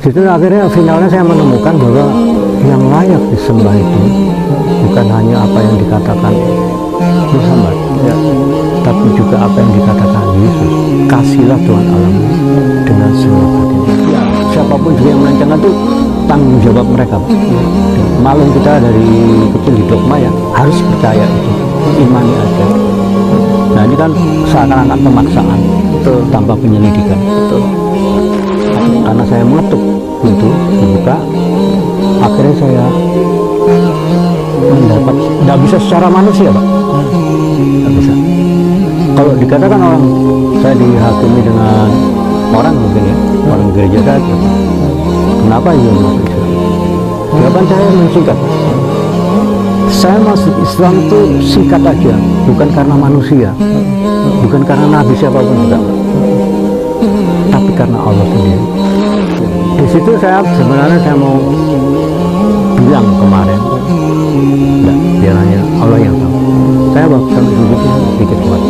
Situ akhirnya finalnya saya menemukan bahwa yang layak disembah itu bukan hanya apa yang dikatakan Muhammad, tapi juga apa yang dikatakan Yesus. Kasihlah Tuhan Allahmu dengan seluruh hatimu. Ya, siapapun juga yang merancangkan itu tanggung jawab mereka. Malum kita dari kecil di dogma ya harus percaya itu, imani aja. Nah ini kan seakan-akan pemaksaan tanpa penyelidikan. Karena saya mengetuk pintu dibuka, akhirnya saya mendapat, nggak bisa secara manusia Pak, nggak bisa. Kalau dikatakan orang saya dihakimi dengan orang mungkin ya, orang gereja saja, kenapa ya masuk Islam? Jawaban saya mensingkat, saya masuk Islam itu singkat aja, bukan karena manusia, bukan karena nabi siapapun juga, tapi karena Allah sendiri. Di situ saya sebenarnya saya mau bilang kemarin, enggak, biar hanya Allah yang tahu. Saya waktu sampai begitu sedikit kuat.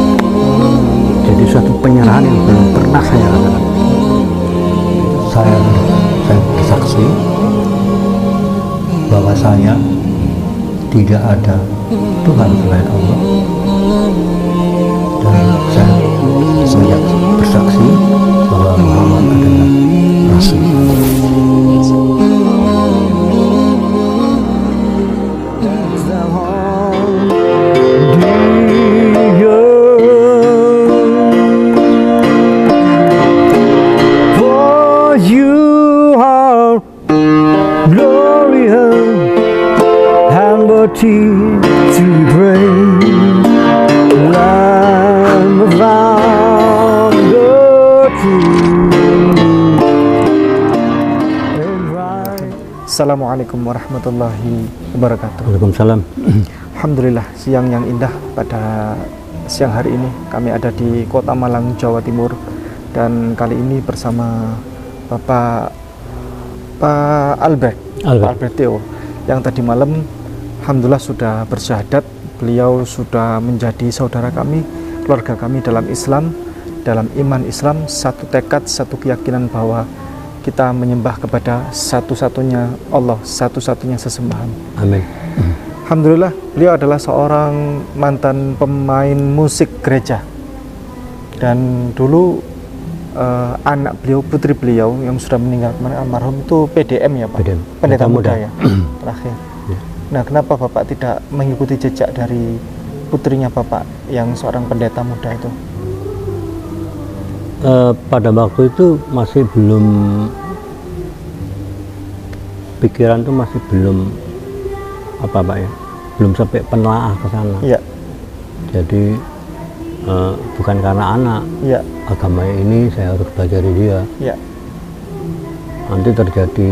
Jadi suatu penyerahan yang belum pernah saya rasakan. Saya bersaksi bahwasanya tidak ada Tuhan selain Allah, dan saya bersaksi bahwa Muhammad adalah Rasul. To bring Lamb of God Assalamualaikum warahmatullahi wabarakatuh. Waalaikumsalam. Alhamdulillah, siang yang indah pada siang hari ini kami ada di Kota Malang, Jawa Timur, dan kali ini bersama Pak Albert Theo yang tadi malam alhamdulillah sudah bersyahadat. Beliau sudah menjadi saudara kami, keluarga kami dalam Islam, dalam iman Islam, satu tekad, satu keyakinan bahwa kita menyembah kepada satu-satunya Allah, satu-satunya sesembahan. Amin. Alhamdulillah, beliau adalah seorang mantan pemain musik gereja, dan dulu anak beliau, putri beliau yang sudah meninggal kemarin almarhum itu PDM ya Pak, PDM. pendeta muda ya terakhir. Ya. Nah, kenapa Bapak tidak mengikuti jejak dari putrinya Bapak yang seorang pendeta muda itu? Pada waktu itu masih belum, pikiran tuh masih belum apa Pak ya, belum sampai penelaah ke sana. Iya. Jadi bukan karena anak, Iya. agama ini saya harus belajar dari dia. Iya. Nanti terjadi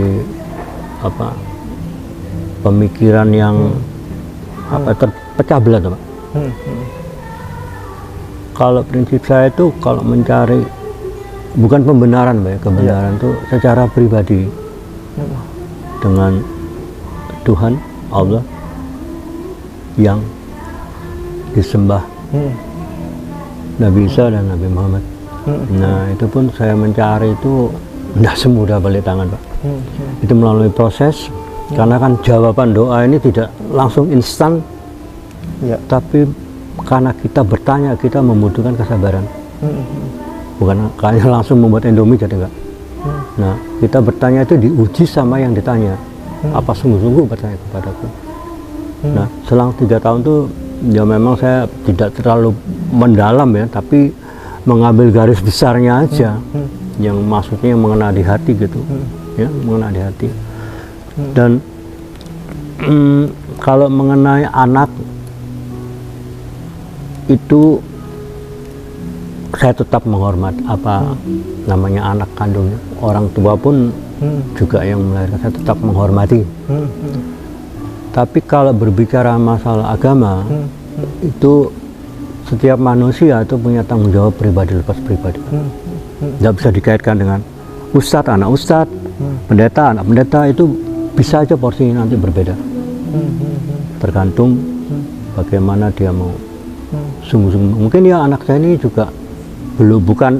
apa, pemikiran yang terpecah belah Pak. Kalau prinsip saya itu kalau mencari bukan pembenaran Pak ya, kebenaran itu secara pribadi dengan Tuhan Allah yang disembah, Nabi Isa dan Nabi Muhammad. Nah itu pun saya mencari itu tidak semudah balik tangan Pak. Itu melalui proses, karena kan jawaban doa ini tidak langsung instan, tapi karena kita bertanya, kita membutuhkan kesabaran. Bukan hanya langsung membuat Indomie jadi enggak. Nah kita bertanya itu diuji sama yang ditanya, apa sungguh-sungguh bertanya kepadaku. Nah selang 3 tahun tuh ya memang saya tidak terlalu mendalam ya, tapi mengambil garis besarnya aja, yang maksudnya mengena di hati gitu, ya mengena di hati. Dan kalau mengenai anak itu saya tetap menghormat apa namanya anak kandungnya, orang tua pun juga yang melahirkan, saya tetap menghormati. Tapi kalau berbicara masalah agama, itu setiap manusia itu punya tanggung jawab pribadi lepas pribadi. Tidak bisa dikaitkan dengan ustadz, anak ustadz, pendeta, anak pendeta, itu bisa aja porsinya nanti berbeda. Tergantung bagaimana dia mau sungguh-sungguh. Mungkin ya anak saya ini juga bukan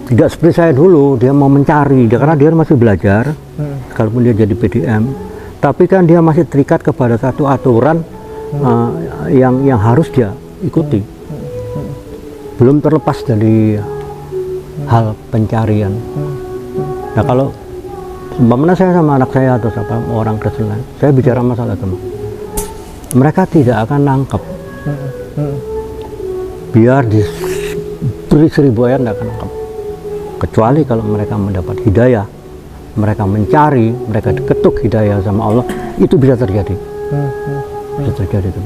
Tidak seperti saya dulu, dia mau mencari, karena dia masih belajar, kalaupun dia jadi PDM, tapi kan dia masih terikat kepada satu aturan yang harus dia ikuti. Belum terlepas dari hal pencarian. Nah kalau umpamanya saya sama anak saya atau siapa orang Kristen lain, saya bicara masalah itu, mereka tidak akan nangkep. Biar diberi 1000 ayat tidak akan nangkep. Kecuali kalau mereka mendapat hidayah, mereka mencari, mereka diketuk hidayah sama Allah, itu bisa terjadi. Bisa terjadi itu.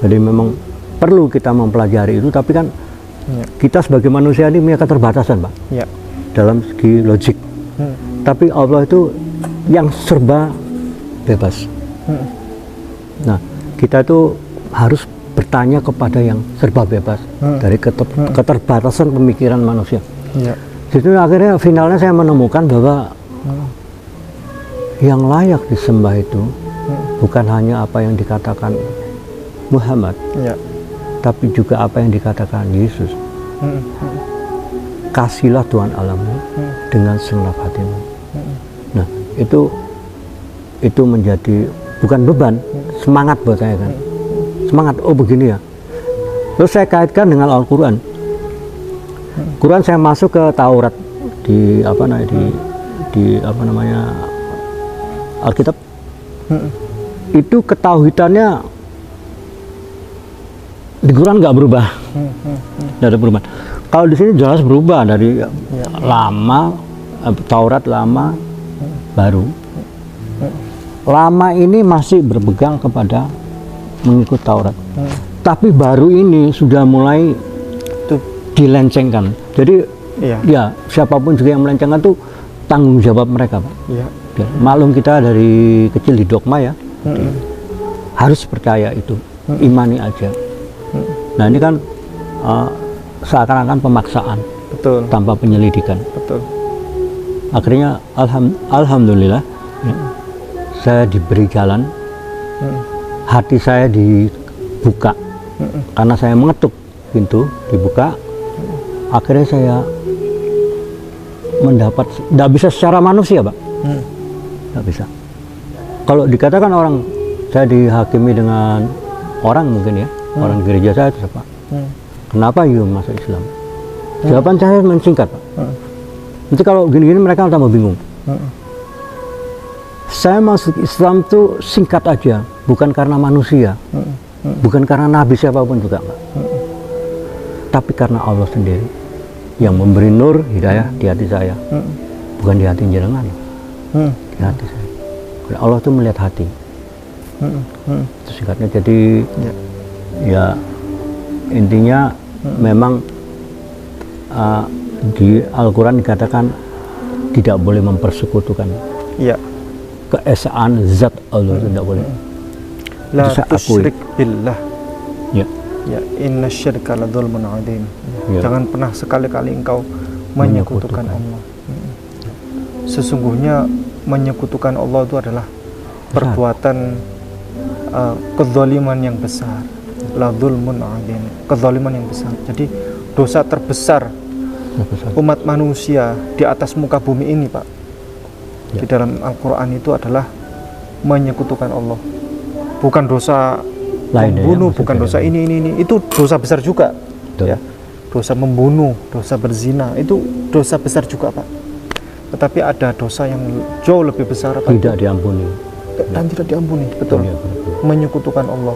Jadi memang perlu kita mempelajari itu, tapi kan kita sebagai manusia ini punya keterbatasan, Pak, dalam segi logik. Tapi Allah itu yang serba bebas. Nah, kita itu harus bertanya kepada yang serba bebas dari keterbatasan pemikiran manusia. Jadi akhirnya finalnya saya menemukan bahwa yang layak disembah itu bukan hanya apa yang dikatakan Muhammad, tapi juga apa yang dikatakan Yesus. Kasihlah Tuhan Allahmu dengan segenap hatimu. Nah, itu menjadi bukan beban, semangat buat saya kan. Semangat, oh begini ya. Terus saya kaitkan dengan Al-Quran. Quran saya masuk ke Taurat di Alkitab. Itu ketauhidannya di Quran nggak berubah, nggak ada perubahan. Kalau di sini jelas berubah dari lama, Taurat lama, baru. Lama ini masih berpegang kepada mengikut Taurat, tapi baru ini sudah mulai dilencengkan. Jadi ya siapapun juga yang melencengkan itu tanggung jawab mereka, Pak. Ya, maklum kita dari kecil di dogma ya, harus percaya itu, imani aja. Nah ini kan seakan-akan pemaksaan, tanpa penyelidikan. Akhirnya alhamdulillah ya, saya diberi jalan, hati saya dibuka karena saya mengetuk pintu, dibuka. Akhirnya saya mendapat, tidak bisa secara manusia, Pak, tidak bisa. Kalau dikatakan orang, saya dihakimi dengan orang mungkin ya, orang gereja saya itu apa? Kenapa you masuk Islam? Jawaban saya mensingkat, Pak. Nanti kalau gini-gini mereka tambah bingung. Saya masuk Islam tuh singkat aja, bukan karena manusia, bukan karena nabi siapapun juga, Pak. Tapi karena Allah sendiri yang memberi nur hidayah di hati saya, bukan di hati jenengan, di hati saya. Karena Allah tuh melihat hati. Itu singkatnya. Jadi ya intinya memang di Al-Quran dikatakan tidak boleh mempersekutukan keesaan zat Allah, tidak boleh. La tusyrik billah. Ya, inna syirka la dzulmun adzim. Jangan pernah sekali-kali engkau menyekutukan Allah. Sesungguhnya menyekutukan Allah itu adalah perbuatan kezaliman yang besar. La dzulmun adzim, kezaliman yang besar. Jadi dosa terbesar umat manusia di atas muka bumi ini, Pak, di dalam Al-Quran itu adalah menyekutukan Allah. Bukan dosa membunuh, bukan dosa ini, itu dosa besar juga. Ya. Dosa membunuh, dosa berzina, itu dosa besar juga, Pak. Tetapi ada dosa yang jauh lebih besar, Pak, tidak diampuni dan tidak diampuni. Betul. Menyekutukan Allah,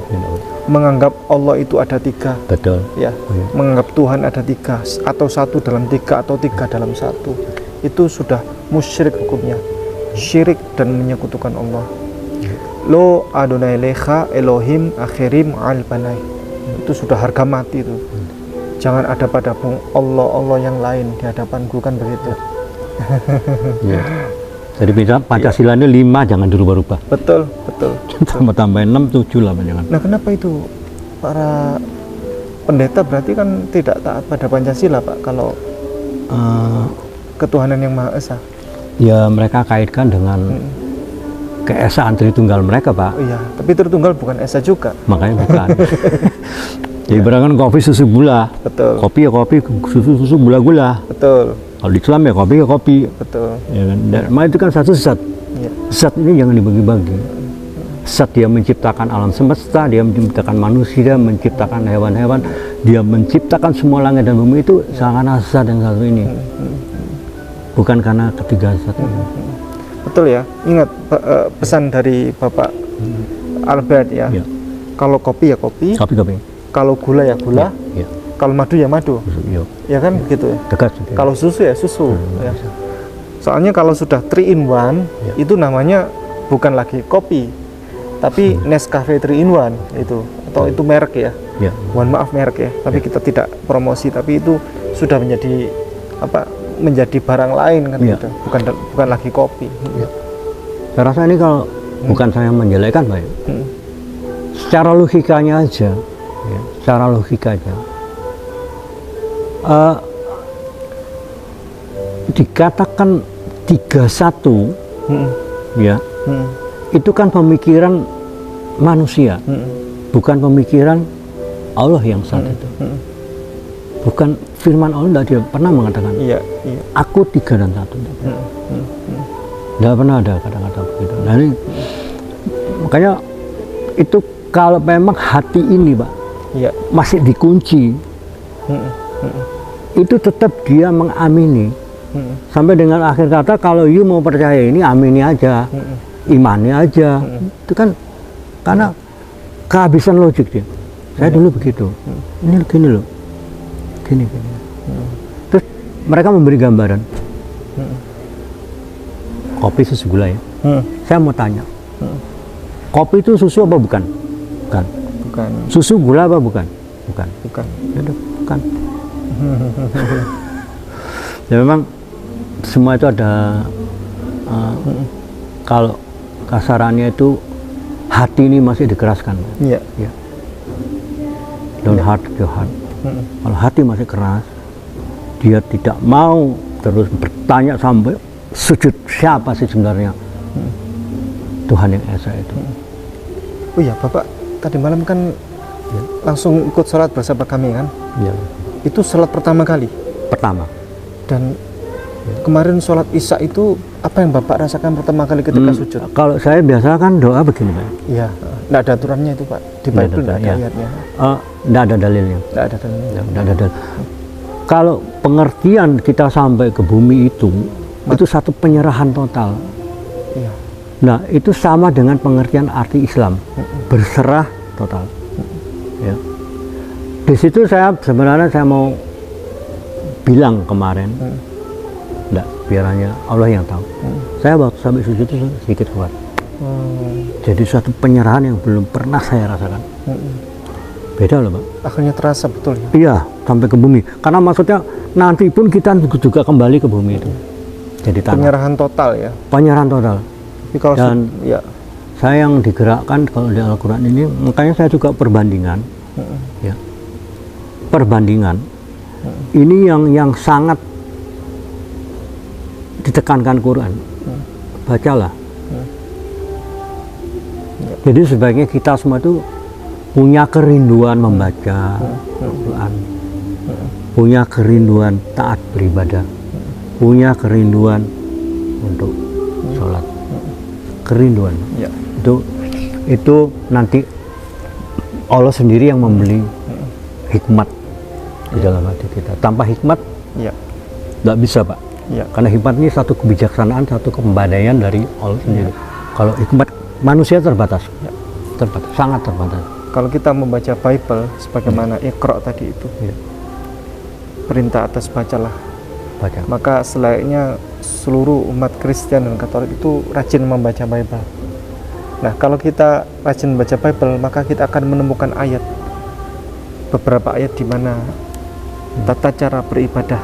menganggap Allah itu ada tiga. Betul. Ya, menganggap Tuhan ada tiga, atau satu dalam tiga, atau tiga dalam satu. Itu sudah musyrik hukumnya, syirik dan menyekutukan Allah. Lo Adonai lecha Elohim akhirim al banai, itu sudah harga mati itu. Jangan ada padamu Allah yang lain di hadapanku, kan begitu. Jadi bisa Pancasila ini 5, jangan dirubah-rubah. Betul. Tambah-tambahin 6, 7 lah jangan. Nah, kenapa itu para pendeta berarti kan tidak taat pada Pancasila, Pak, kalau ketuhanan yang Maha Esa? Ya mereka kaitkan dengan keesaan Tritunggal mereka, Pak. Iya, tapi Tritunggal bukan Esa juga. Makanya bukan. Jadi ibaratkan kopi susu gula. Betul. Kopi ya kopi, susu gula. Betul. Kalau di Islam ya kopi. Betul. Ya kan? Dan itu kan satu zat. Ya. Zat ini jangan dibagi-bagi. Zat dia menciptakan alam semesta, dia menciptakan manusia, menciptakan hewan-hewan, dia menciptakan semua langit dan bumi itu karena zat yang satu ini. Bukan karena ketiga zat ini. Betul ya. Ingat pesan dari Bapak Albert ya. Ya. Kalau kopi ya kopi. Kopi. Kalau gula ya gula. Ya. Kalau madu ya madu. Ya. Ya kan begitu ya. Dekat. Kalau susu ya susu. Ya. Soalnya kalau sudah 3 in 1 itu namanya bukan lagi kopi, tapi Nescafe 3 in 1 itu, atau itu merek ya. Ya. Mohon maaf merek ya, tapi kita tidak promosi, tapi itu sudah menjadi apa? Menjadi barang lain kan gitu. Bukan lagi kopi. Saya rasa ini kalau bukan saya menjelekkan, Pak. Secara logikanya aja, ya, secara logikanya dikatakan 31 ya, itu kan pemikiran manusia, bukan pemikiran Allah yang saat itu. Bukan firman Allah, dia pernah mengatakan aku 3 dan 1. Tidak pernah ada kata-kata begitu. Nah, ini, makanya itu kalau memang hati ini, Pak, masih dikunci, itu tetap dia mengamini sampai dengan akhir kata. Kalau you mau percaya ini, amini aja, imani aja. Itu kan karena kehabisan logik dia. Saya dulu begitu. Ini gini loh, gini. Terus mereka memberi gambaran. Kopi susu gula ya. Saya mau tanya, kopi itu susu apa bukan? Bukan. Susu gula apa bukan? Bukan. Bukan. Ya memang semua itu ada kalau kasarannya itu hati ini masih dikeraskan. Iya. Don't heart your heart. Kalau hati masih keras, dia tidak mau terus bertanya sampai sujud, siapa sih sebenarnya Tuhan yang Esa itu. Oh iya, Bapak tadi malam kan langsung ikut sholat bersama kami kan? Ya. Itu sholat pertama kali? Pertama. Dan kemarin sholat Isya itu apa yang Bapak rasakan pertama kali ketika sujud? Kalau saya biasa kan doa begini, Pak. Iya, nggak ada aturannya itu, Pak. Di Bible nggak ada ayatnya. Nggak ada dalilnya. Nggak ada dalilnya. Nggak ada dalil. Kalau pengertian kita sampai ke bumi itu satu penyerahan total. Iya. Nah, itu sama dengan pengertian arti Islam, berserah total. Ya. Di situ saya sebenarnya mau bilang kemarin, enggak, biar hanya Allah yang tahu. Saya waktu sampai sujud itu sedikit kuat. Jadi suatu penyerahan yang belum pernah saya rasakan. Beda loh, Pak. Akhirnya terasa betul ya? Iya, sampai ke bumi. Karena maksudnya nanti pun kita juga kembali ke bumi itu. Jadi tanah. Penyerahan total ya? Penyerahan total. Tapi kalau dan saya yang digerakkan kalau di Al-Quran ini, makanya saya juga perbandingan. Ya. Perbandingan. Ini yang sangat ditekankan Quran. Bacalah. Jadi sebaiknya kita semua itu punya kerinduan membaca Al-Quran, punya kerinduan taat beribadah, punya kerinduan untuk sholat, kerinduan. Itu nanti Allah sendiri yang membeli hikmat di dalam hati kita. Tanpa hikmat nggak bisa, Pak. Karena hikmat ini satu kebijaksanaan, satu kepandaian dari Allah sendiri. Kalau hikmat manusia terbatas, sangat terbatas. Kalau kita membaca Bible sebagaimana Iqra tadi itu, perintah atas bacalah. Maka selayaknya seluruh umat Kristen dan Katolik itu rajin membaca Bible. Nah, kalau kita rajin membaca Bible, maka kita akan menemukan ayat, beberapa ayat di mana tata cara beribadah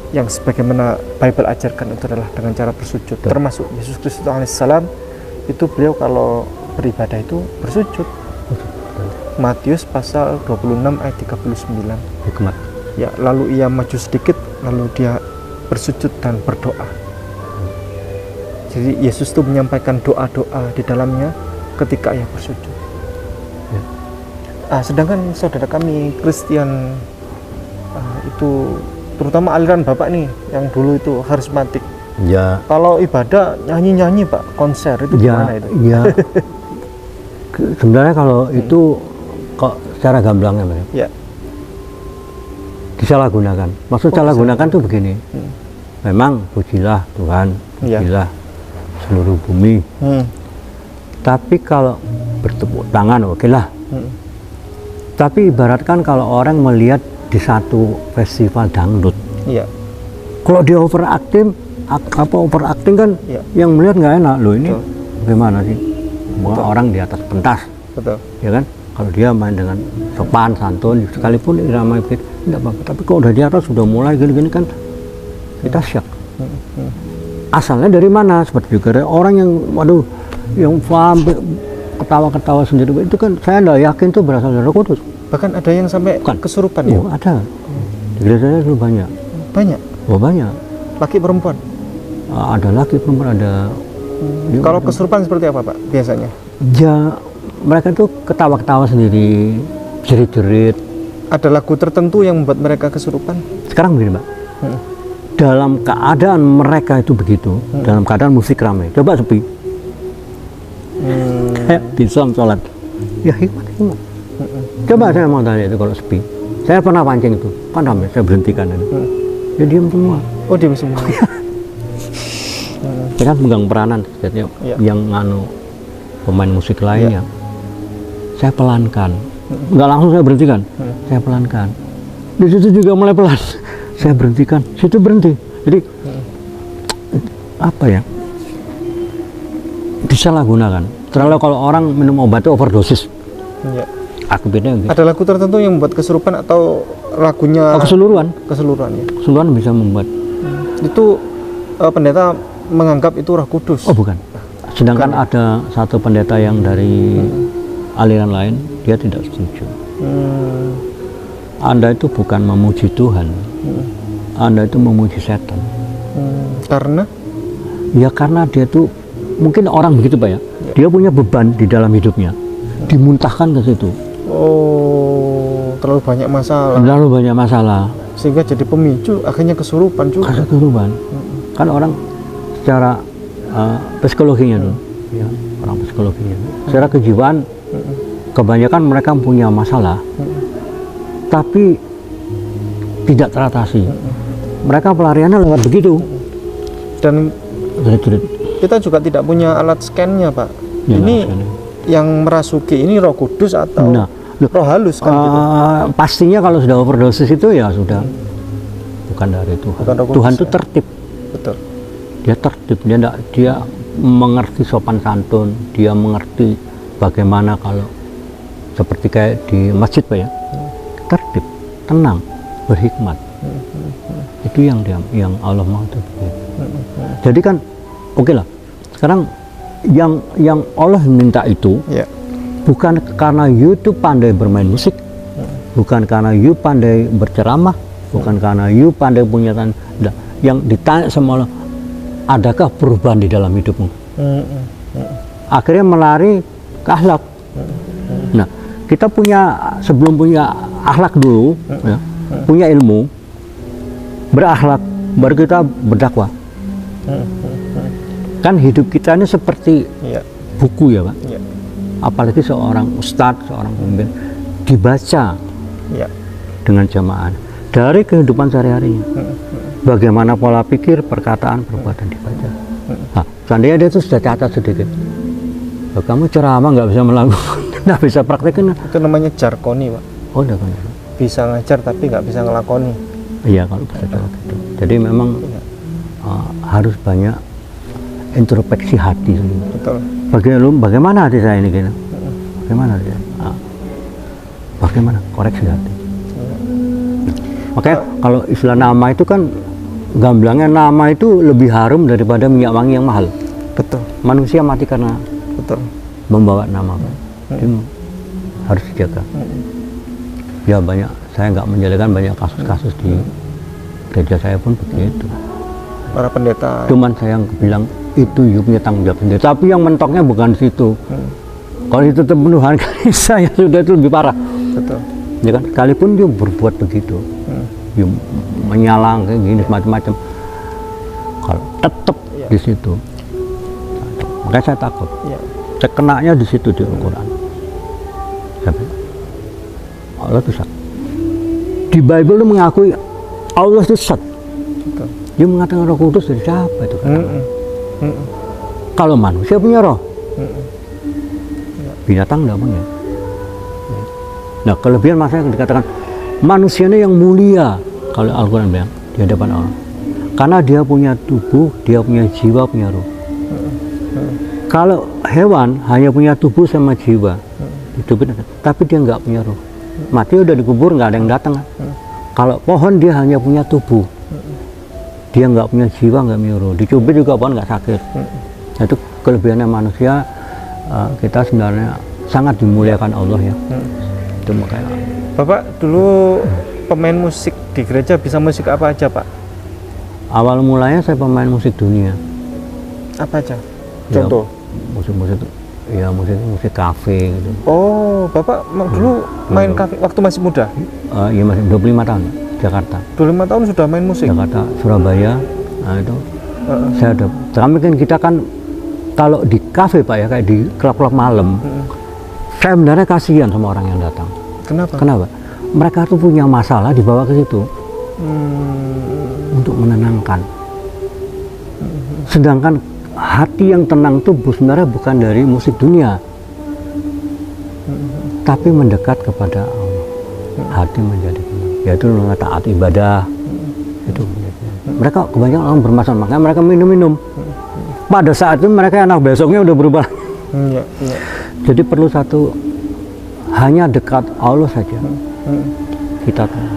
yang sebagaimana Bible ajarkan itu adalah dengan cara bersujud. Termasuk Yesus Kristus alaihissalam itu beliau kalau beribadah itu bersujud. Matius pasal 26 ayat 39. Hikmat. Ya, lalu ia maju sedikit, lalu dia bersujud dan berdoa. Jadi Yesus itu menyampaikan doa-doa di dalamnya ketika ia bersujud. Sedangkan saudara kami Kristen itu terutama aliran Bapak nih yang dulu itu karismatik. Ya, Kalau ibadah nyanyi-nyanyi Pak, konser itu gimana itu? ya. Sebenarnya kalau itu kok secara gamblangnya, Mas, Ya. disalahgunakan. Maksud salahgunakan tuh begini. Memang pujilah Tuhan, Ya. pujilah seluruh bumi. Tapi kalau bertepuk tangan oke lah. Tapi ibaratkan kalau orang melihat di satu festival dangdut, Iya. kalau dia overacting kan, Iya. yang melihat nggak enak loh ini. Betul. Bagaimana sih? Semua orang di atas pentas, Betul. ya kan? Kalau dia main dengan sopan, santun, sekalipun irama begitu, tidak apa-apa. Tapi kalau udah di atas sudah mulai gini-gini kan, kita shock. Asalnya dari mana? Seperti juga ada orang yang, waduh, yang paham ketawa-ketawa sendiri itu kan saya nggak yakin tuh berasal dari Roh Kudus. Bahkan ada yang sampai Bukan. kesurupan ya? Oh, ada. Di gereja saya dulu banyak. Banyak. Oh, banyak. Laki perempuan. Ada laki perempuan, ada. Ya, Kalau kesurupan seperti apa Pak biasanya? ya mereka tuh ketawa-ketawa sendiri, jerit-jerit. Ada lagu tertentu yang membuat mereka kesurupan? Sekarang begini, Mbak. Dalam keadaan mereka itu begitu, dalam keadaan musik ramai, coba sepi. Kayak di sholat. Ya hikmat. Coba saya mau tanya itu kalau sepi. Saya pernah pancing itu, kan ramai, saya berhentikan itu. Ya diam semua. Oh, diam semua. Saya kan pegang peranan, jadi Ya. yang pemain musik lainnya. Saya pelankan, nggak langsung saya berhentikan, saya pelankan. Di situ juga mulai pelan, saya berhentikan, situ berhenti. Jadi apa ya? Disalahgunakan. Terlalu kalau orang minum obat itu overdosis, Ya. akibatnya gitu. Ada lagu tertentu yang membuat kesurupan atau lagunya Keseluruhan keseluruhan ya? keseluruhan bisa membuat. Itu pendeta menganggap itu Roh Kudus. Oh bukan. Sedangkan ada satu pendeta yang dari aliran lain, dia tidak setuju. Anda itu bukan memuji Tuhan, Anda itu memuji setan. Karena? Ya karena dia tuh, mungkin orang begitu Pak ya, dia punya beban di dalam hidupnya, dimuntahkan ke situ. Oh, terlalu banyak masalah. Lalu banyak masalah, Sehingga jadi pemicu, akhirnya kesurupan juga. karena kesurupan. Kan orang secara psikologinya dulu, ya, orang psikologinya. Secara kejiwaan, kebanyakan mereka punya masalah, tapi tidak teratasi. Mereka pelariannya lewat begitu. Dan Jerit-jerit. kita juga tidak punya alat scan-nya Pak. Ya, Ini scan-nya. yang merasuki ini Roh Kudus atau Nah, roh halus kan gitu. pastinya kalau sudah overdosis itu ya sudah bukan dari Tuhan. Bukan Roh Kudus, Tuhan itu ya. tertib, Betul. dia tertib, dia mengerti sopan santun, dia mengerti bagaimana kalau seperti kayak di masjid Pak ya, tertib, tenang, berhikmat. Itu yang Allah mau itu. Jadi kan oke lah. Sekarang yang Allah minta itu Ya. bukan karena you tuh pandai bermain musik, bukan karena you pandai berceramah, bukan karena you pandai punya yang ditanya sama Allah, adakah perubahan di dalam hidupmu? Akhirnya melari ke akhlak. Nah, kita sebelum punya akhlak dulu, ya, punya ilmu, berakhlak, baru kita berdakwah. Kan hidup kita ini seperti Ya. buku ya Pak. Ya. Apalagi seorang ustadz, seorang pemimpin, dibaca Ya. dengan jamaah dari kehidupan sehari-harinya. Bagaimana pola pikir, perkataan, perbuatan dibaca. Nah, seandainya dia itu sudah catat sedikit, "Oh, kamu ceramah nggak bisa melakukan, nggak bisa praktekin." Itu namanya jarkoni Pak. Oh, udah kan. Bisa ngajar tapi nggak bisa ngelakoni. Iya kalau bisa Jawa gitu. Jadi memang harus banyak introspeksi hati. Betul. Bagaimana hati saya ini gini? Bagaimana dia? Bagaimana koreksi hati? Makanya kalau istilah nama itu kan gamblangnya, nama itu lebih harum daripada minyak wangi yang mahal. Betul. Manusia mati karena Betul. membawa nama, Pak. Jadi harus dijaga. Ya banyak, saya nggak menjalankan banyak kasus-kasus di gereja saya pun begitu. Para pendeta. Cuman saya bilang itu you punya tanggung jawab sendiri. Tapi yang mentoknya bukan di situ. Kalau itu pembunuhan saya sudah itu lebih parah. betul. Ya kan, sekalipun dia berbuat begitu, dia menyalang kayak gini macam-macam, kalau tetap Iya. di situ, makanya saya takut. Ya. Saya kenanya di situ di Al-Quran. Allah itu sat. Di Bible itu mengakui Allah itu sat. Betul. Dia mengatakan Roh Kudus dari siapa itu? Kalau manusia punya roh, binatang tidak punya. Nah, kelebihan masalah yang dikatakan manusianya yang mulia kalau Al-Quran bilang di hadapan Allah, karena dia punya tubuh, dia punya jiwa, punya roh. Kalau hewan hanya punya tubuh sama jiwa, itu benar, tapi dia nggak punya roh. Mati udah dikubur, nggak ada yang datang kan? Kalau pohon dia hanya punya tubuh, dia nggak punya jiwa, nggak punya roh. Dicubit juga pohon nggak sakit. Nah, itu kelebihannya manusia. Kita sebenarnya sangat dimuliakan Allah ya. Itu makanya. Bapak dulu pemain musik di gereja, bisa musik apa aja Pak? Awal mulanya saya pemain musik dunia. Apa aja? Contoh? Musik-musik, ya musik kafe gitu. Oh, Bapak dulu main kafe waktu masih muda? Iya, masih 25 tahun, Jakarta. 25 tahun sudah main musik? Jakarta, Surabaya, nah itu. Saya ada, kami kan kita kan kalau di kafe Pak ya, kayak di klub-klub malam, saya sebenarnya kasihan sama orang yang datang. Kenapa? Kenapa? Mereka tuh punya masalah, dibawa ke situ untuk menenangkan. Sedangkan hati yang tenang itu sebenarnya bukan dari musik dunia, tapi mendekat kepada Allah. Hati menjadi tenang, yaitu taat ibadah. Itu mereka kebanyakan orang bermasalah, makanya mereka minum-minum. Pada saat itu mereka anak besoknya udah berubah. Iya. Jadi perlu satu, hanya dekat Allah saja. Kita tahu.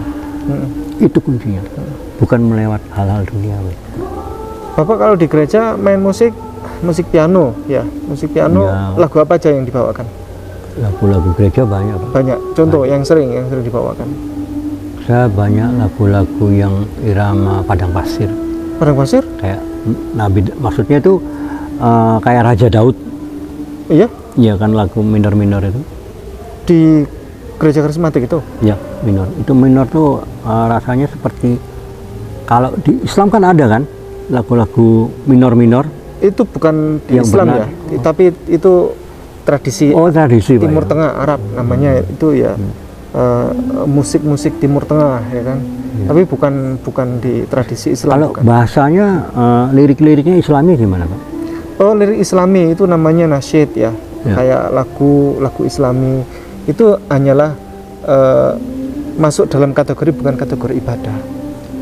Itu kuncinya. Bukan melewat hal-hal duniawi. Bapak kalau di gereja main musik piano ya, musik piano Ya. lagu apa aja yang dibawakan? Lagu-lagu gereja banyak Pak. Banyak. Contoh yang sering dibawakan. Saya banyak lagu-lagu yang irama padang pasir. Padang pasir? Kayak Nabi, maksudnya itu kayak Raja Daud. Iya. Iya kan, lagu minor-minor itu. Di gereja karismatik itu? Ya, minor. Itu minor tuh rasanya seperti, kalau di Islam kan ada kan lagu-lagu minor-minor. Itu bukan di Yang Islam benar. ya, tapi itu tradisi Tradisi Pak, Timur ya. Tengah Arab namanya itu ya. Musik-musik Timur Tengah ya kan. Tapi bukan di tradisi Islam. Kalau bukan. bahasanya lirik-liriknya Islami gimana Pak? Oh, lirik Islami itu namanya nasyid ya. Ya. Kayak lagu Islami itu hanyalah masuk dalam kategori, bukan kategori ibadah.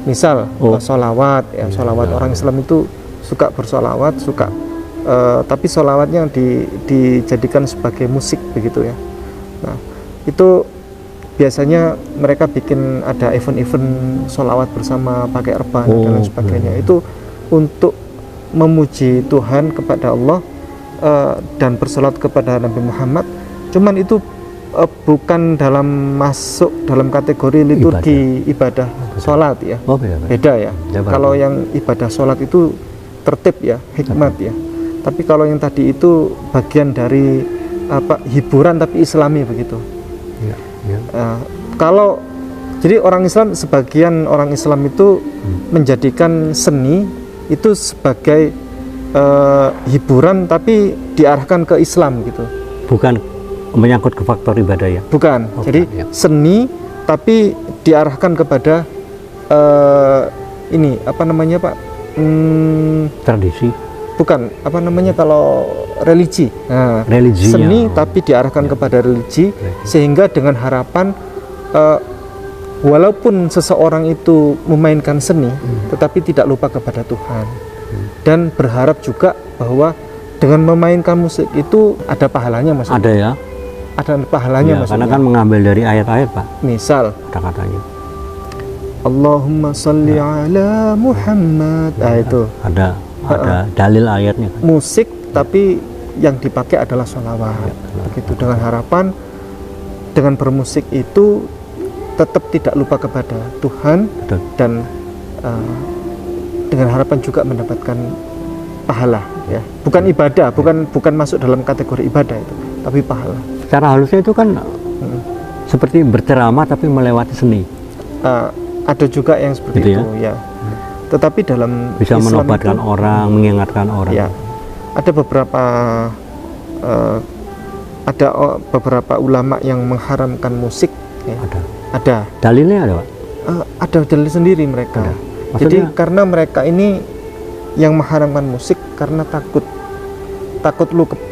Misal sholawat ya, sholawat orang Islam itu suka bersolawat, suka tapi sholawatnya dijadikan sebagai musik begitu ya. Nah, itu biasanya mereka bikin ada event-event sholawat bersama pakai rebana dan lain sebagainya. Itu untuk memuji Tuhan kepada Allah dan bersolat kepada Nabi Muhammad. Cuman itu bukan masuk dalam kategori liturgi ibadah sholat ya. Beda ya. Kalau yang ibadah sholat itu tertib ya, hikmat ya. Tapi kalau yang tadi itu bagian dari hiburan tapi Islami begitu. Kalau jadi orang Islam, sebagian orang Islam itu menjadikan seni itu sebagai hiburan tapi diarahkan ke Islam gitu. Bukan menyangkut ke faktor ibadah ya? Bukan. Jadi seni tapi diarahkan kepada ini apa namanya Pak? Tradisi. Bukan, apa namanya kalau religi. Nah, religinya. Seni tapi diarahkan kepada religi, sehingga dengan harapan walaupun seseorang itu memainkan seni, tetapi tidak lupa kepada Tuhan. Dan berharap juga bahwa dengan memainkan musik itu ada pahalanya maksudnya. Ada ya? Ada pahalanya Ya, maksudnya. karena kan mengambil dari ayat-ayat Pak. Misal Kata-katanya. Allahumma salli ala Muhammad. Nah, itu. Ada dalil ayatnya kan? Musik tapi yang dipakai adalah sholawat. Begitu, dengan harapan dengan bermusik itu tetap tidak lupa kepada Tuhan. Betul. Dan dengan harapan juga mendapatkan pahala ya. Bukan ibadah, bukan masuk dalam kategori ibadah itu, tapi pahala. Secara halusnya itu kan seperti berceramah tapi melewati seni. Ada juga yang seperti Gitu itu ya. Tetapi dalam Bisa Islam menobatkan itu, orang, mengingatkan orang. ya, ada beberapa ulama yang mengharamkan musik ya. Ada Dalilnya ada, Pak? ada dalil sendiri mereka. Ada. Jadi Maksudnya? karena mereka ini yang mengharamkan musik karena takut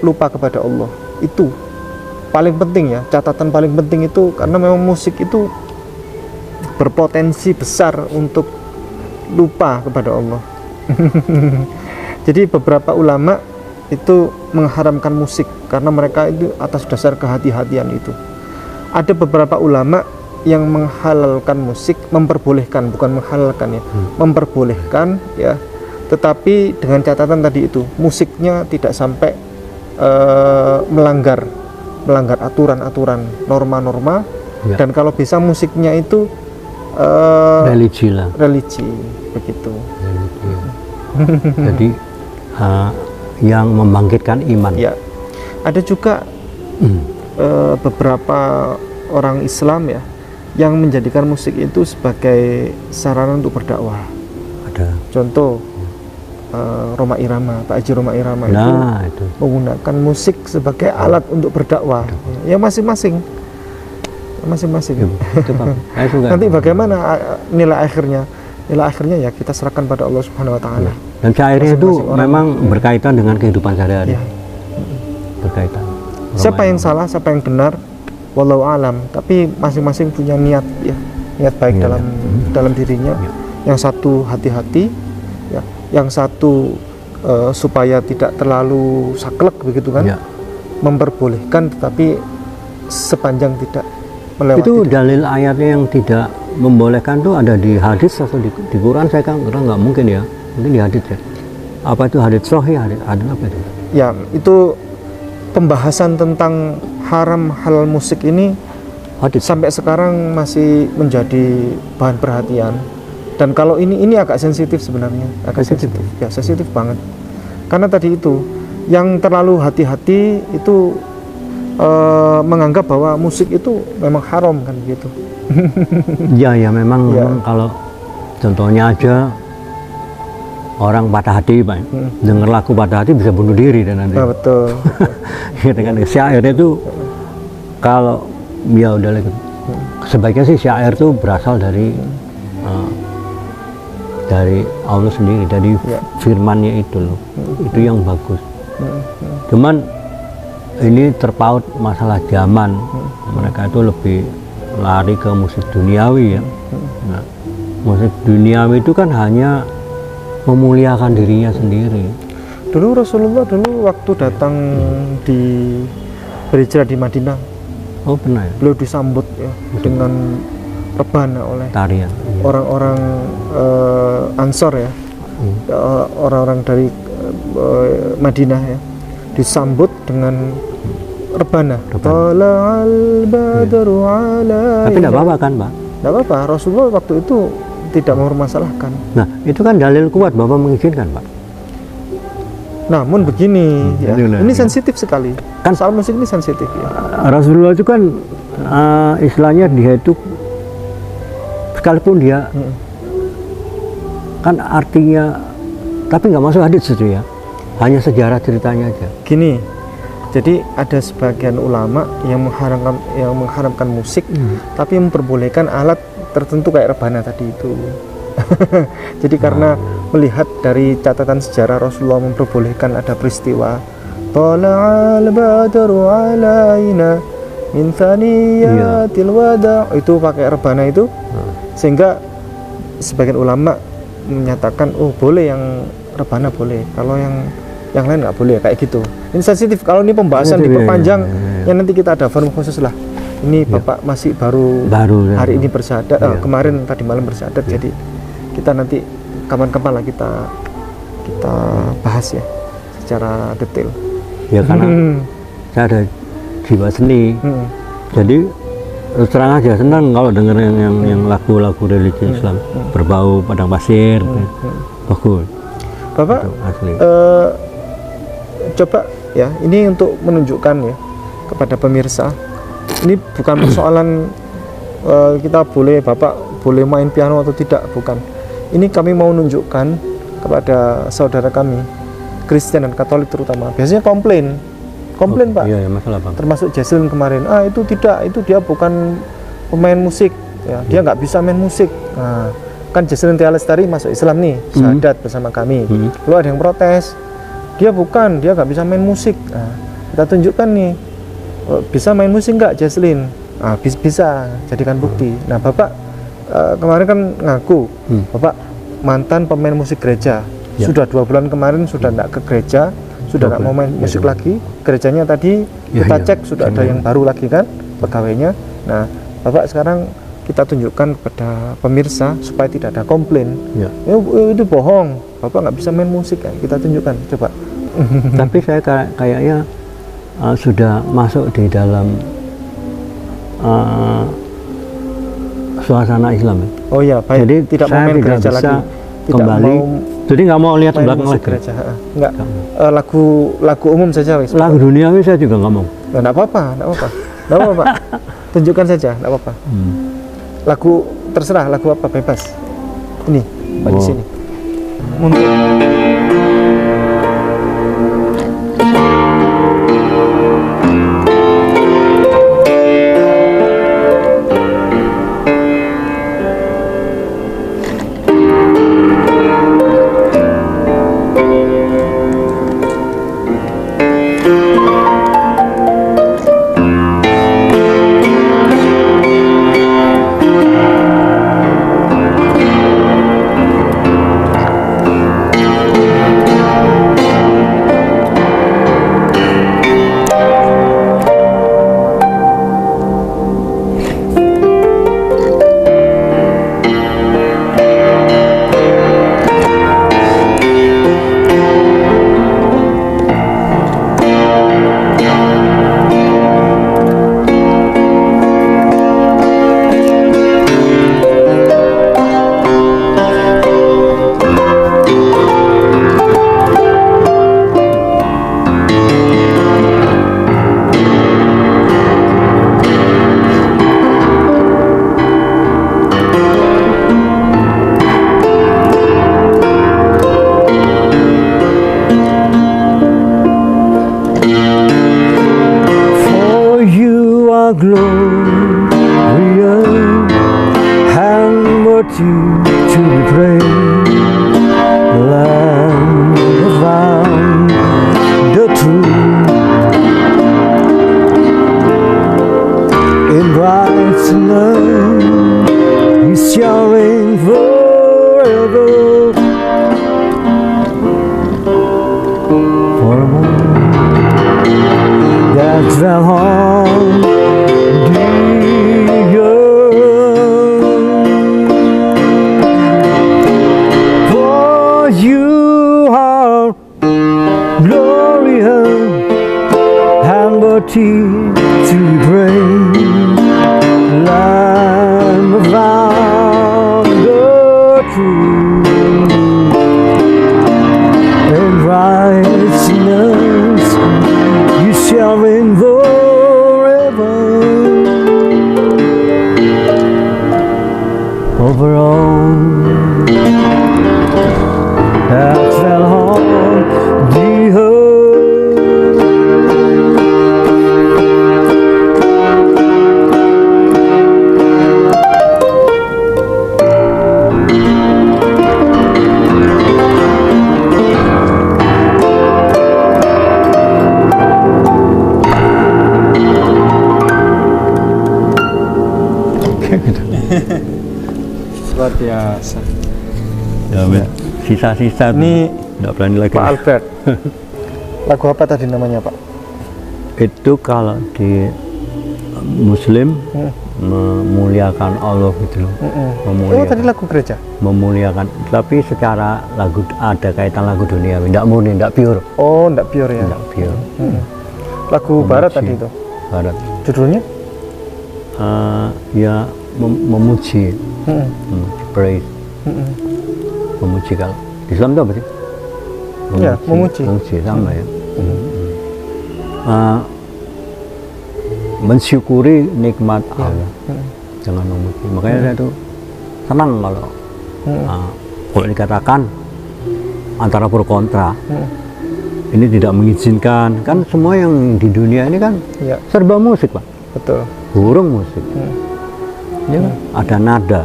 lupa kepada Allah. Itu paling penting ya, catatan paling penting itu, karena memang musik itu berpotensi besar untuk lupa kepada Allah. Jadi beberapa ulama itu mengharamkan musik karena mereka itu atas dasar kehati-hatian itu. Ada beberapa ulama yang menghalalkan musik, memperbolehkan, bukan menghalalkan ya, memperbolehkan ya, tetapi dengan catatan tadi itu, musiknya tidak sampai melanggar aturan-aturan, norma-norma, Ya. dan kalau bisa musiknya itu Religi lah. religi begitu. Religi. Jadi yang membangkitkan iman. Ya, ada juga beberapa orang Islam ya yang menjadikan musik itu sebagai sarana untuk berdakwah. Ada. Contoh Roma Irama, Pak Haji Roma Irama Nah, itu. menggunakan musik sebagai alat untuk berdakwah. Ya masing-masing. Ya, itu, Pak. Saya suka. Nanti bagaimana nilai akhirnya? Nilai akhirnya ya kita serahkan pada Allah Subhanahu wa taala. Dan syairnya itu Masing-masing orang. memang berkaitan dengan kehidupan sehari-hari. Ya. Berkaitan. Siapa yang salah, siapa yang benar, wallahu alam. Tapi masing-masing punya niat ya, niat baik Ya, dalam dirinya. Ya. Yang satu hati-hati, ya. Yang satu supaya tidak terlalu saklek begitu kan? Ya. Memperbolehkan, tetapi sepanjang tidak melewati. Itu dalil ayatnya yang tidak membolehkan tuh ada di hadis atau di Quran, saya kan nggak mungkin ya, mungkin di hadis ya. Apa itu hadis sahih, hadis apa itu? Ya, itu pembahasan tentang haram halal musik ini Hadis. sampai sekarang masih menjadi bahan perhatian. Dan kalau ini agak sensitif sebenarnya, agak sensitif, ya sensitif banget. Karena tadi itu yang terlalu hati-hati itu menganggap bahwa musik itu memang haram kan gitu. Ya memang, Ya. memang kalau contohnya aja orang patah hati, Pak. Dengar lagu patah hati bisa bunuh diri dan nanti. Nah, betul. Ya, dengan syair itu kalau ya udah lagi. Sebaiknya sih syair itu berasal dari Allah sendiri, dari Ya. firmannya itu loh. Itu yang bagus. Cuman ini terpaut masalah zaman. Mereka itu lebih lari ke musik duniawi ya. Nah, musik duniawi itu kan hanya memuliakan dirinya sendiri. Dulu Rasulullah waktu datang di berhijrah di Madinah, Oh pernah ya? beliau disambut ya dengan rebana oleh Tarian. orang-orang Ansor ya, orang-orang dari Madinah ya, disambut dengan rebana. Tala'al badru alaina. Tapi tidak apa-apa kan, Pak? Tidak apa-apa. Rasulullah waktu itu tidak mempermasalahkan. Nah, itu kan dalil kuat Bapak mengizinkan, Pak. Namun begini, ya, itulah. ini sensitif sekali. Kan- Soal musik ini sensitif ya. Rasulullah itu kan istilahnya dia itu sekalipun dia kan artinya, tapi nggak masuk hadis itu ya, hanya sejarah ceritanya aja. Gini, jadi ada sebagian ulama yang mengharamkan musik, tapi memperbolehkan alat tertentu kayak rebana tadi itu. Jadi karena melihat dari catatan sejarah Rasulullah memperbolehkan ada peristiwa Tala'al badru alaina min thaniyatil wada, itu pakai rebana itu, sehingga sebagian ulama menyatakan oh boleh yang rebana boleh, kalau yang lain nggak boleh kayak gitu. Ini sensitif, kalau ini pembahasan diperpanjang ya nanti kita ada forum khusus lah. Ini Bapak masih baru ya. hari ini bersyahadat, kemarin tadi malam bersyahadat, jadi kita nanti kapan-kapan lah kita bahas ya secara detail. Ya karena saya ada jiwa seni, jadi terus terang aja senang kalau denger yang lagu-lagu religi Islam berbau padang pasir, bagus. Bapak Itu asli. coba ya, ini untuk menunjukkan ya kepada pemirsa Ini bukan persoalan kita Bapak boleh main piano atau tidak, bukan. Ini kami mau menunjukkan kepada saudara kami Kristen dan Katolik terutama, biasanya komplain Pak. Iya, masalah Bang. Termasuk Jesslyn kemarin, itu tidak, itu dia bukan pemain musik ya, dia nggak bisa main musik. Nah, kan Jesslyn Tia Lestari masuk Islam nih, syahadat bersama kami. Lalu ada yang protes, dia nggak bisa main musik. Nah, kita tunjukkan nih, bisa main musik nggak Jesslyn? Bisa, jadikan bukti. Nah, Bapak kemarin kan ngaku Bapak mantan pemain musik gereja. Sudah 2 bulan kemarin sudah nggak ke gereja, sudah nggak mau main musik lagi. Gerejanya tadi kita cek sudah ada yang baru lagi kan pegawainya. Nah, Bapak sekarang kita tunjukkan kepada pemirsa supaya tidak ada komplain. Itu bohong, Bapak nggak bisa main musik kan? Kita tunjukkan, coba. Tapi saya kayaknya sudah masuk di dalam suasana Islam. Oh ya, baik. Jadi tidak mau main gereja lagi, kembali. Jadi nggak mau lihat belakang lagi. Gereja, enggak. Lagu umum saja, wis. Lagu duniawi saya juga nggak mau. Nggak apa-apa. Tunjukkan saja, nggak apa-apa. Lagu terserah, lagu apa bebas. Ini, Pak di sini. Luar biasa. Ya, sisa-sisa ini nggak berani lagi. Pak Albert. Lagu apa tadi namanya, Pak? Itu kalau di Muslim memuliakan Allah gitu loh. Oh, tadi lagu gereja. Memuliakan, tapi secara lagu ada kaitan lagu dunia, tidak murni, tidak pure. Oh, tidak pure ya. Tidak pure. Lagu barat tadi itu. Barat. Judulnya? Ya memuji, praise, memuji. Kalau Islam itu apa sih? Memuji. Memuji sama ya. mensyukuri nikmat Allah, jangan memuji. Makanya saya tuh senang kalau kalau dikatakan antara pro kontra, ini tidak mengizinkan, kan semua yang di dunia ini kan serba musik Pak, betul, burung musik, ya, kan? Ada nada,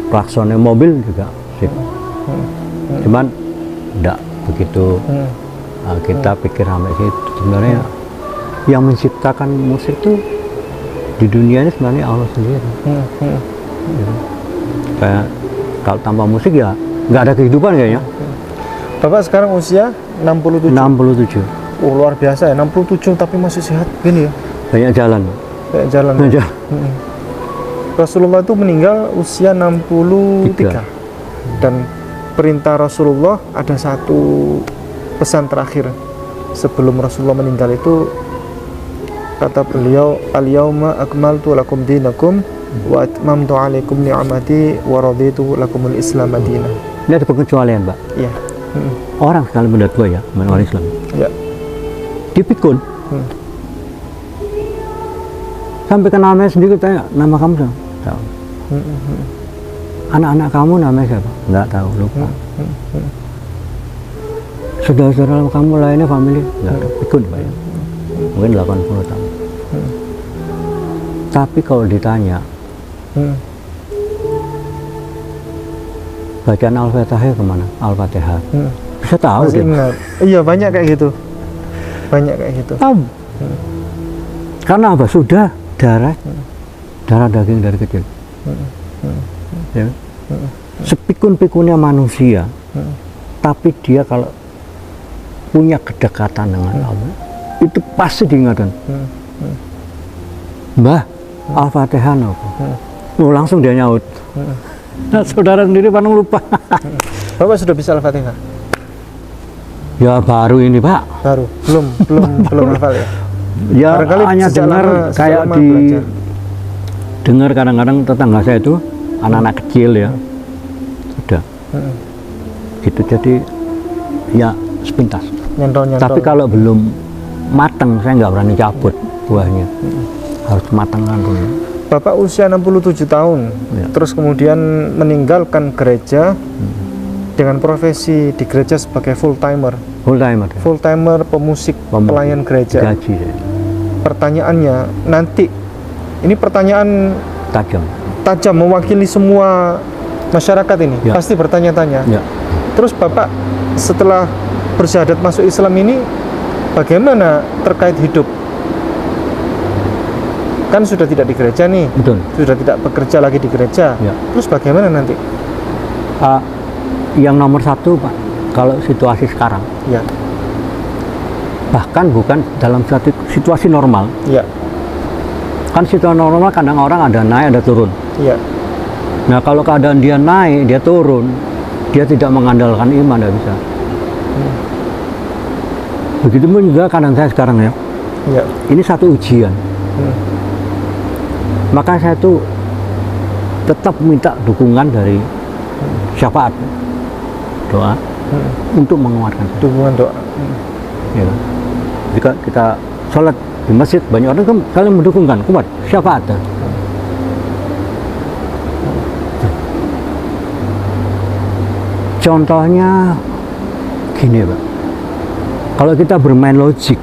klaksonnya mobil juga musik, cuman tidak begitu kita pikir sampai situ. Sebenarnya yang menciptakan musik itu di dunia ini sebenarnya Allah sendiri. Ya. Kayak kalau tanpa musik ya nggak ada kehidupan kayaknya. Bapak sekarang usia 67. 67. Oh, luar biasa ya, 67 tapi masih sehat gini ya. Banyak jalan. Kayak jalan. Banyak. Rasulullah itu meninggal usia 63. Dan perintah Rasulullah ada satu pesan terakhir sebelum Rasulullah meninggal itu, kata beliau, al-yauma akmaltu lakum dinakum wa atmamtu alaikum ni'amati wa raditu lakumul islam madinah. Ini ada pengecualian Pak. Iya. Orang sekali mendat gua ya, orang Islam. Ya. Dipikun. Sampai ke namanya sendiri, tanya nama kamu dong. Tahu. Anak-anak kamu namanya siapa? Nggak tahu, lupa. Saudara-saudara kamu lainnya family? Nggak ada. Pikun Pak ya. Mungkin 80 tahun. Tapi kalau ditanya, bacaan Al-Fatihah kemana? Al-Fatihah. Bisa tahu Masih dia. ingat. Iya, banyak kayak gitu. Banyak kayak gitu. Tahu. Karena apa? Sudah darah daging dari kecil. Ya. Sepikun-pikunnya manusia, tapi dia kalau punya kedekatan dengan Allah, itu pasti diingatkan. Mbah, Al-Fatihah apa? Oh, langsung dia nyaut. Nah, saudara sendiri paling lupa. Bapak sudah bisa Al-Fatihah? Ya baru ini Pak. Baru, belum hafal ya? Ya Barangkali hanya sejak dengar lama- sejak kayak lama di belajar. dengar kadang-kadang tetangga saya itu anak-anak kecil ya, sudah gitu, jadi ya sepintas. Nyantol. Tapi kalau belum matang saya nggak berani cabut buahnya, harus kematangan dulu. Bapak usia 67 tahun, Ya. terus kemudian meninggalkan gereja dengan profesi di gereja sebagai full timer, pemusik, pelayan gereja. Gaji ya. Pertanyaannya nanti, ini pertanyaan tajam. mewakili semua masyarakat ini, Ya. pasti bertanya-tanya. Ya. Terus Bapak setelah bersyahadat masuk Islam ini bagaimana terkait hidup? Kan sudah tidak di gereja nih, Betul. sudah tidak bekerja lagi di gereja. Ya. Terus bagaimana nanti? Yang nomor satu Pak, kalau situasi sekarang, Ya, bahkan bukan dalam suatu situasi normal, ya, kan situasi normal kadang orang ada naik ada turun. ya, Nah kalau keadaan dia naik, dia turun, dia tidak mengandalkan iman, tidak bisa. Begitupun juga keadaan saya sekarang ya. ya. Ini satu ujian. Maka saya tuh tetap minta dukungan dari syafaat, doa, untuk menguatkan saya. Dukungan doa. Ya. Jika kita sholat di masjid, banyak orang kan saling mendukungkan, kuat, syafaat. Contohnya gini Pak, kalau kita bermain logik,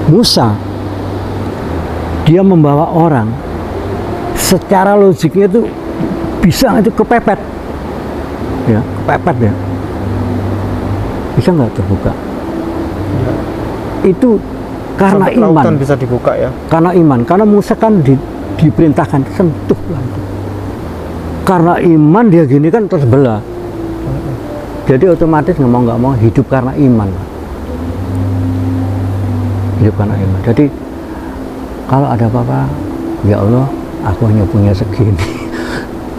Musa dia membawa orang secara logiknya itu bisa itu kepepet ya, kepepet ya, bisa nggak terbuka Ya. itu karena Sampai iman, lautan bisa dibuka ya. karena iman, karena Musa kan diperintahkan sentuhlah itu, karena iman dia gini kan terbelah, jadi otomatis nggak mau hidup karena iman, hidup karena iman. Jadi kalau ada apa-apa, ya Allah aku hanya punya segini.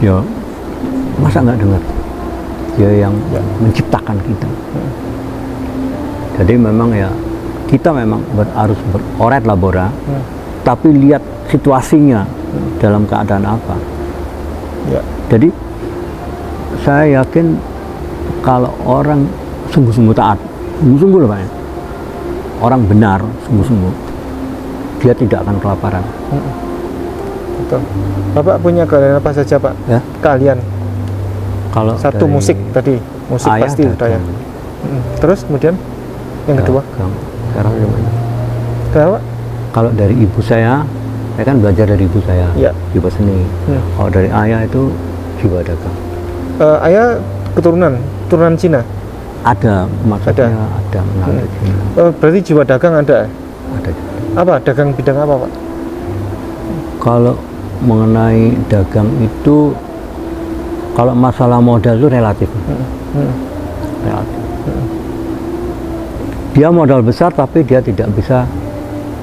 Ya masa nggak dengar, dia yang menciptakan kita. Jadi memang ya kita memang harus beroret labora, tapi lihat situasinya dalam keadaan apa. Ya. Jadi saya yakin kalau orang sungguh-sungguh taat, sungguh-sungguh loh Pak ya, orang benar sungguh-sungguh, dia tidak akan kelaparan. Betul. Bapak punya keahlian apa saja Pak? Ya. Keahlian. Kalau Satu dari musik tadi, musik ayah pasti udah ya. dagang. Terus kemudian yang kedua, Dagang. Sekarang gimana? kenapa? Kalau dari ibu saya kan belajar dari ibu saya, Ya. jiwa seni. Kalau dari ayah itu jiwa dagang. Ayah keturunan Cina. Ada, maksudnya ada menantu Cina. Berarti jiwa dagang ada. Ada juga. Apa? Dagang bidang apa Pak? Kalau mengenai dagang itu, kalau masalah modal itu relatif. Relatif. Dia modal besar tapi dia tidak bisa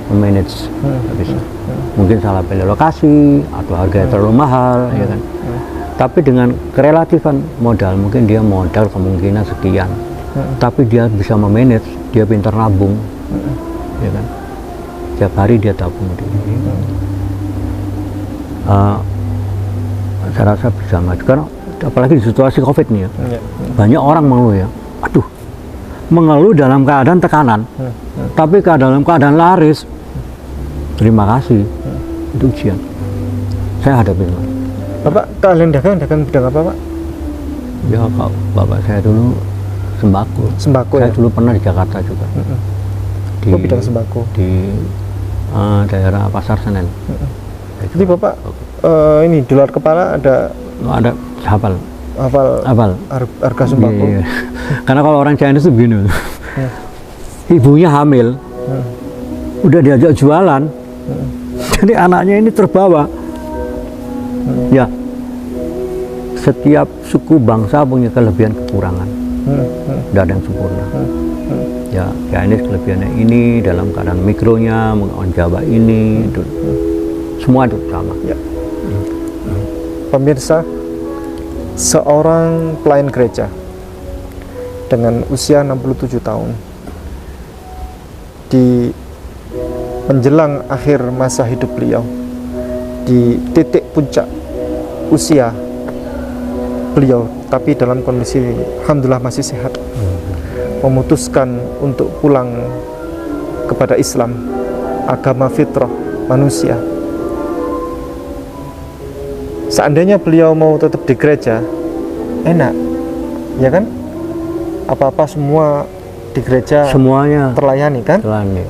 memanage, tidak bisa. Mungkin salah pilih lokasi atau harganya terlalu mahal, ya kan. Tapi dengan kerelatifan modal, mungkin dia modal kemungkinan sekian, tapi dia bisa memanage, dia pintar nabung, ya kan. Tiap hari dia tabung di sini. Saya rasa bisa maju, karena apalagi di situasi COVID nih ya, banyak orang mengeluh ya, aduh, mengeluh dalam keadaan tekanan, tapi dalam keadaan laris, terima kasih, itu ujian. Saya hadapi itu. Bapak keahlian dagang bidang apa Pak? Ya kalau bapak saya dulu sembako. Saya Ya? dulu pernah di Jakarta juga. Oh, bidang sembako. Di daerah Pasar Senen. Jadi Bapak ini di luar kepala ada hafal harga sembako. Iya. Karena kalau orang Chinese itu begini, ibunya hamil, udah diajak jualan, jadi anaknya ini terbawa. Ya, setiap suku bangsa punya kelebihan kekurangan, tidak ada yang sempurna. Ya, Chinese kelebihannya ini dalam keadaan mikronya, orang Jawa ini, itu, semua itu sama. Ya. Pemirsa, seorang pelayan gereja dengan usia 67 tahun di menjelang akhir masa hidup beliau, di titik puncak usia beliau, tapi dalam kondisi alhamdulillah masih sehat, memutuskan untuk pulang kepada Islam, agama fitrah manusia. Seandainya beliau mau tetap di gereja, enak, ya kan? Apa-apa semua di gereja Semuanya terlayani kan? terlayani.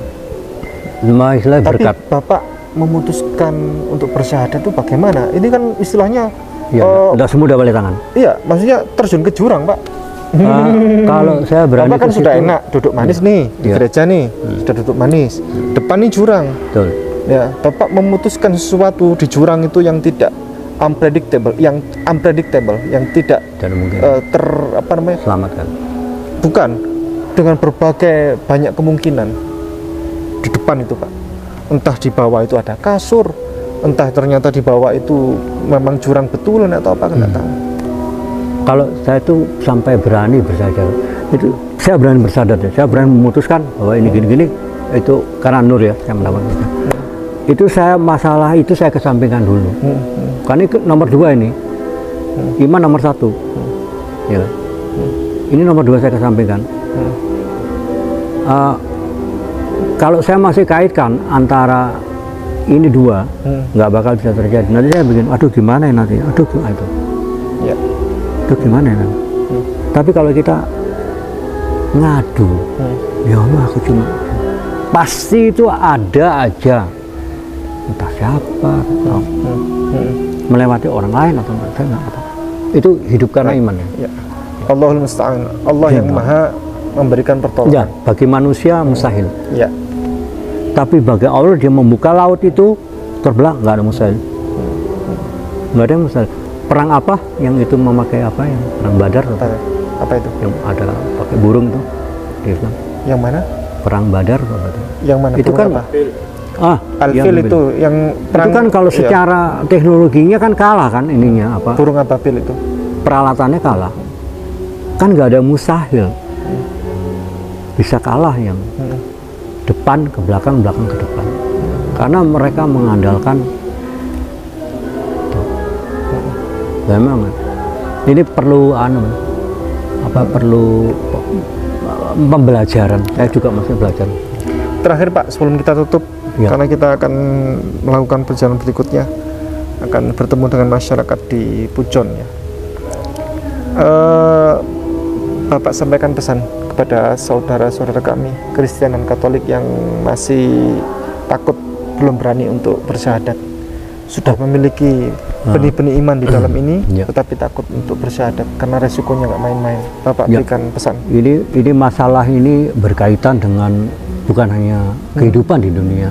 Semua istilah Tapi berkat. Bapak memutuskan untuk bersyahadat itu bagaimana? Ini kan istilahnya Ya, tidak semudah balik tangan. iya, maksudnya terjun ke jurang, Pak. Kalau saya berani Bapak kan ke sudah situ, enak duduk manis nih di Iya. gereja nih, sudah duduk manis. Depan nih jurang. betul. Ya, Bapak memutuskan sesuatu di jurang itu yang tidak unpredictable, yang tidak Dan mungkin selamatkan. bukan, dengan berbagai banyak kemungkinan di depan itu Pak. Entah di bawah itu ada kasur, entah ternyata di bawah itu memang jurang betulan atau apa, nggak tahu. Kalau saya itu sampai berani bersadar, itu saya berani bersadar ya, saya berani memutuskan bahwa ini gini-gini, itu karena nur ya, saya mendapatkan. Itu masalah itu saya kesampingkan dulu. Karena nomor 2 ini, iman nomor 1, ya. Ini nomor 2 saya kesampingkan. Kalau saya masih kaitkan antara ini 2, nggak bakal bisa terjadi. Nanti saya bikin, aduh gimana ya nanti, aduh itu. Ya. Itu gimana ya? Tapi kalau kita ngadu, ya Allah aku cuma, pasti itu ada aja, entah siapa, atau melewati orang lain atau enggak, saya nggak tahu. Itu hidup karena iman ya. Ya. Allahul musta'an. Allah yang maha memberikan Ya, pertolongan. bagi manusia mustahil. Ya. Tapi bagi Allah dia membuka laut itu terbelah, nggak ada mustahil. Nggak ada yang mustahil. Perang apa yang itu memakai apa, yang perang Badar atau Apa itu? yang ada pakai burung itu di Islam? Yang mana? Perang Badar apa itu? Yang mana? Itu Burung kan apa? yang Alfil mobil. itu yang Itu kan kalau iya. secara teknologinya kan kalah kan ininya apa? Burung ababil itu. Peralatannya kalah. Kan nggak ada mustahil. Bisa kalah yang depan ke belakang, belakang ke depan. Karena mereka mengandalkan memang ini perlu perlu pembelajaran. Saya juga masih belajar. terakhir Pak, sebelum kita tutup, Ya. karena kita akan melakukan perjalanan berikutnya, akan bertemu dengan masyarakat di Pujon ya. Bapak sampaikan pesan kepada saudara-saudara kami Kristen dan Katolik yang masih takut, belum berani untuk bersyahadat, sudah memiliki benih-benih iman di dalam ini, Ya. tetapi takut untuk bersyahadat karena resikonya nggak main-main. Bapak Ya. berikan pesan. Ini masalah ini berkaitan dengan bukan hanya kehidupan di dunia,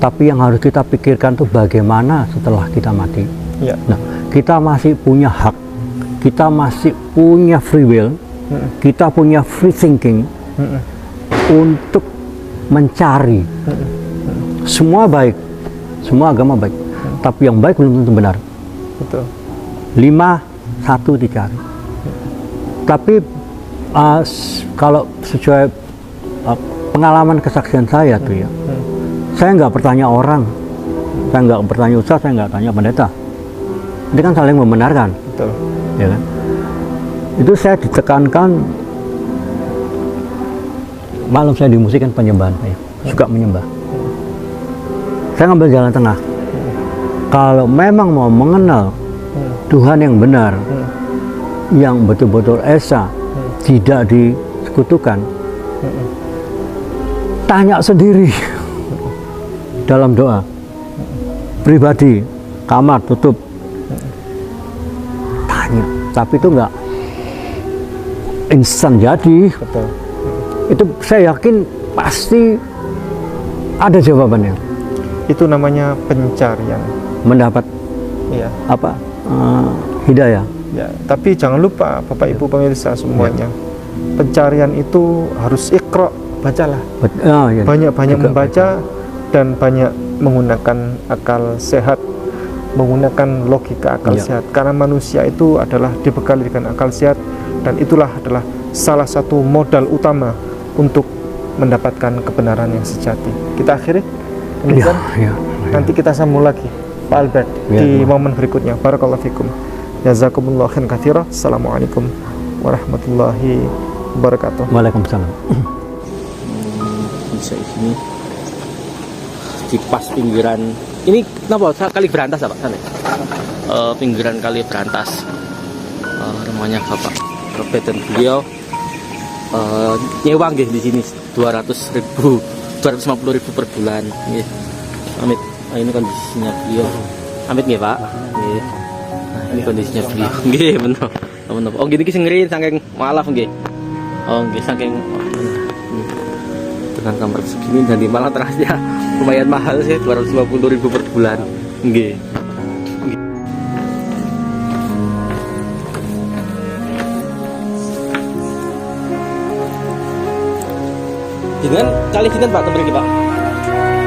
tapi yang harus kita pikirkan tuh bagaimana setelah kita mati. Ya. Nah, kita masih punya hak, kita masih punya free will, kita punya free thinking untuk mencari. Semua baik, semua agama baik, tapi yang baik belum tentu benar. Betul. 1 dicari. Tapi kalau sesuai pengalaman kesaksian saya tuh ya, saya nggak bertanya orang, saya nggak bertanya ustaz, saya nggak tanya pendeta. Ini kan saling membenarkan, Betul. ya kan? Itu saya ditekankan, malam saya di musik kan penyembahan, saya suka menyembah. Saya ngambil jalan tengah. Kalau memang mau mengenal Tuhan yang benar, yang betul-betul esa, tidak disekutukan, tanya sendiri dalam doa pribadi, kamar tutup, tanya. Tapi itu enggak instan jadi. Betul. Itu saya yakin pasti ada jawabannya. Itu namanya pencarian. Mendapat Iya. apa hidayah. Ya, tapi jangan lupa Bapak Ibu pemirsa semuanya, pencarian itu harus iqra, bacalah. Ya. Banyak-banyak Juga membaca dan banyak menggunakan akal sehat, menggunakan logika akal Ya. sehat. Karena manusia itu adalah dibekali dengan akal sehat, dan itulah adalah salah satu modal utama untuk mendapatkan kebenaran yang sejati. Kita akhiri demikian. Ya. Nanti kita sambung lagi Pak Albert Ya, di terima. momen berikutnya. Barakallahu fikum. Jazakumullah khairan katsira. Assalamualaikum warahmatullahi wabarakatuh. Waalaikumsalam. Bisa ini di pas pinggiran ini kenapa kali berantas apa sana? Pinggiran kali berantas, rumahnya Bapak Robert dan beliau nyewa nggih di sini 200.000 250.000 per bulan nggih. Amit, ini kondisinya beliau. Amit nggih Pak. Nggih. Nah, ini kondisinya beliau. Nggih bener. Bener. Oh gini ki sing ngeri saking maaf nggih. Oh nggih saking dengan kamar segini dan di Malang terasnya lumayan mahal sih, 250.000 per bulan. Nggih. Dengan kali sinten Pak tembriki Pak?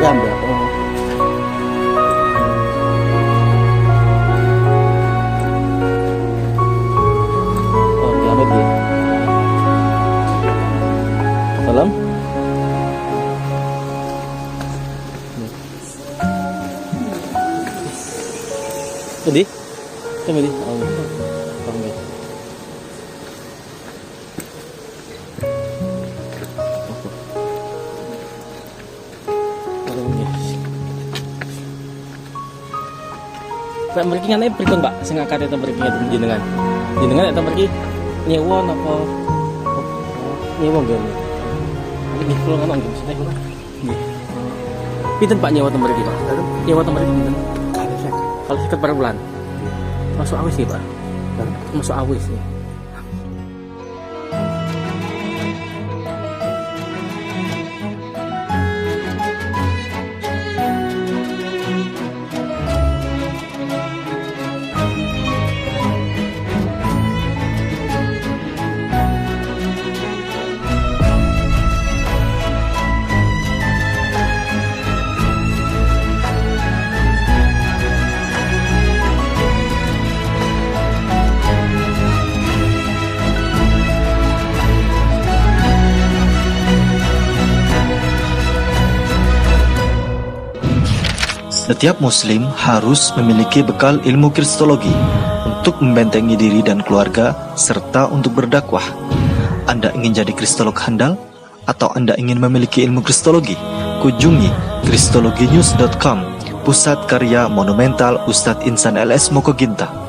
Ya Mbak. Oh, ya Mbak ya. Salam. Tadi? Tadi? Oh, nggih. Pak mriki ngene pripun Pak sing akade ten mriki ngeten jenengan. Jenengan nek ten mriki nyewa napa nyewa nggih. Iki kula ngono nggih mesti kula. Nggih. Pinten Pak nyewa ten mriki Pak? Nyewa ten mriki pinten? Kalau 50 per bulan. Masuk awis nggih Pak? Masuk awis ya. Setiap muslim harus memiliki bekal ilmu kristologi untuk membentengi diri dan keluarga serta untuk berdakwah. Anda ingin jadi kristolog handal atau Anda ingin memiliki ilmu kristologi? kunjungi kristologinews.com, pusat karya monumental Ustadz Insan LS Mokoginta.